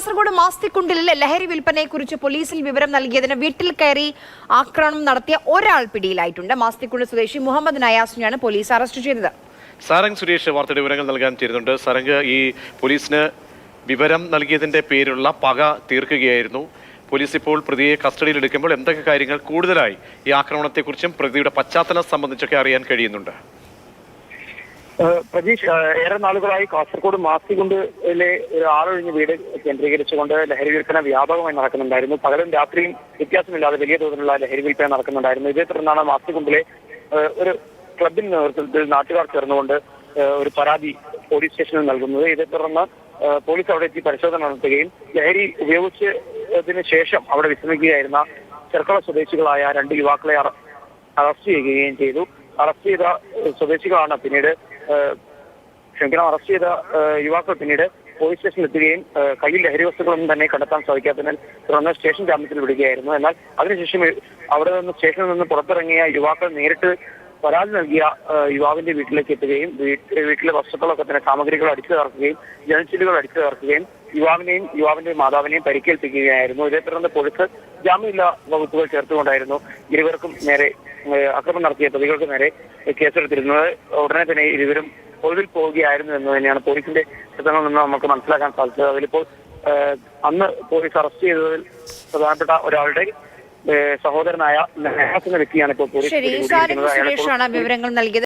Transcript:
കാസർഗോഡ് മാസ്തിക്കുണ്ടിലെ ലഹരി വിൽപ്പനയെക്കുറിച്ച് പോലീസിൽ വിവരം നൽകിയതിന് വീട്ടിൽ കയറി ആക്രമണം നടത്തിയ ഒരാൾ പിടിയിലായിട്ടുണ്ട്. മാസ്തിക്കുണ്ട് സ്വദേശി മുഹമ്മദ് നയാസിനെയാണ് പോലീസ് അറസ്റ്റ് ചെയ്തത്. സാരംഗ് സുരേഷ് വാർത്തയുടെ വിവരങ്ങൾ നൽകാൻ ചേരുന്നുണ്ട്. സാരംഗ്, ഈ പോലീസിന് വിവരം നൽകിയതിന്റെ പേരുള്ള പക തീർക്കുകയായിരുന്നു. പോലീസ് ഇപ്പോൾ പ്രതിയെ കസ്റ്റഡിയിൽ എടുക്കുമ്പോൾ എന്തൊക്കെ കാര്യങ്ങൾ കൂടുതലായി ഈ ആക്രമണത്തെക്കുറിച്ചും പ്രതിയുടെ പശ്ചാത്തലം സംബന്ധിച്ചൊക്കെ അറിയാൻ കഴിയുന്നുണ്ട്? പ്രതീഷ്, ഏറെ നാളുകളായി കാസർഗോഡ് മാസ്തികുണ്ടിലെ ഒരു ആളൊഴിഞ്ഞ വീട് കേന്ദ്രീകരിച്ചുകൊണ്ട് ലഹരി വിൽപ്പന വ്യാപകമായി നടക്കുന്നുണ്ടായിരുന്നു. പകലും രാത്രിയും വ്യത്യാസമില്ലാതെ വലിയ തോതിലുള്ള ലഹരി വിൽപ്പന നടക്കുന്നുണ്ടായിരുന്നു. ഇതേ തുടർന്നാണ് മാസ്തികുണ്ടിലെ ഒരു ക്ലബിന്റെ നേതൃത്വത്തിൽ നാട്ടുകാർ ചേർന്നുകൊണ്ട് ഒരു പരാതി പോലീസ് സ്റ്റേഷനിൽ നൽകുന്നത്. ഇതേ തുടർന്ന് പോലീസ് അവിടെ എത്തി പരിശോധന നടത്തുകയും ലഹരി ഉപയോഗിച്ചതിന് ശേഷം അവിടെ വിശ്രമിക്കുകയായിരുന്ന ചെർക്കള സ്വദേശികളായ 2 യുവാക്കളെ അറസ്റ്റ് ചെയ്യുകയും ചെയ്തു. അറസ്റ്റ് ചെയ്ത സ്വദേശികളാണ് പിന്നീട് അറസ്റ്റ് ചെയ്ത യുവാക്കൾ പിന്നീട് പോലീസ് സ്റ്റേഷനിൽ എത്തുകയും കയ്യിൽ ലഹരി വസ്തുക്കളൊന്നും തന്നെ കണ്ടെത്താൻ സാധിക്കാത്തതിനാൽ തുടർന്ന് സ്റ്റേഷൻ ജാമ്യത്തിൽ വിടുകയായിരുന്നു. എന്നാൽ അതിനുശേഷം അവിടെ നിന്ന് സ്റ്റേഷനിൽ നിന്ന് പുറത്തിറങ്ങിയ യുവാക്കൾ നേരിട്ട് പരാതി നൽകിയ യുവാവിന്റെ വീട്ടിലേക്ക് എത്തുകയും വീട്ടിലെ വസ്തുക്കളൊക്കെ തന്നെ സാമഗ്രികൾ അടിച്ചു തകർക്കുകയും ജനച്ചില്ലുകൾ അടിച്ചു തകർക്കുകയും യുവാവിന്റെ മാതാവിനെയും പരിക്കേൽപ്പിക്കുകയായിരുന്നു. ഇതേ തുടർന്ന് പോലീസ് ജാമ്യമില്ലാ വകുപ്പുകൾ ചേർത്തുകൊണ്ടായിരുന്നു ഇരുവർക്കും നേരെ ആക്രമണം നടത്തിയ പ്രതികൾക്ക് നേരെ കേസെടുത്തിരുന്നത്. ഉടനെ തന്നെ ഇരുവരും ഒളിവിൽ പോവുകയായിരുന്നു എന്ന് തന്നെയാണ് പോലീസിന്റെ ചിത്രങ്ങളിൽ നിന്ന് നമുക്ക് മനസ്സിലാക്കാൻ സാധിച്ചത്. അതിലിപ്പോൾ അന്ന് പോലീസ് അറസ്റ്റ് ചെയ്തതിൽ പ്രധാനപ്പെട്ട ഒരാളുടെ സഹോദരനായ നഹാസ് എന്ന വ്യക്തിയാണ് ഇപ്പോൾ പോലീസ് വിവരങ്ങൾ നൽകിയത്.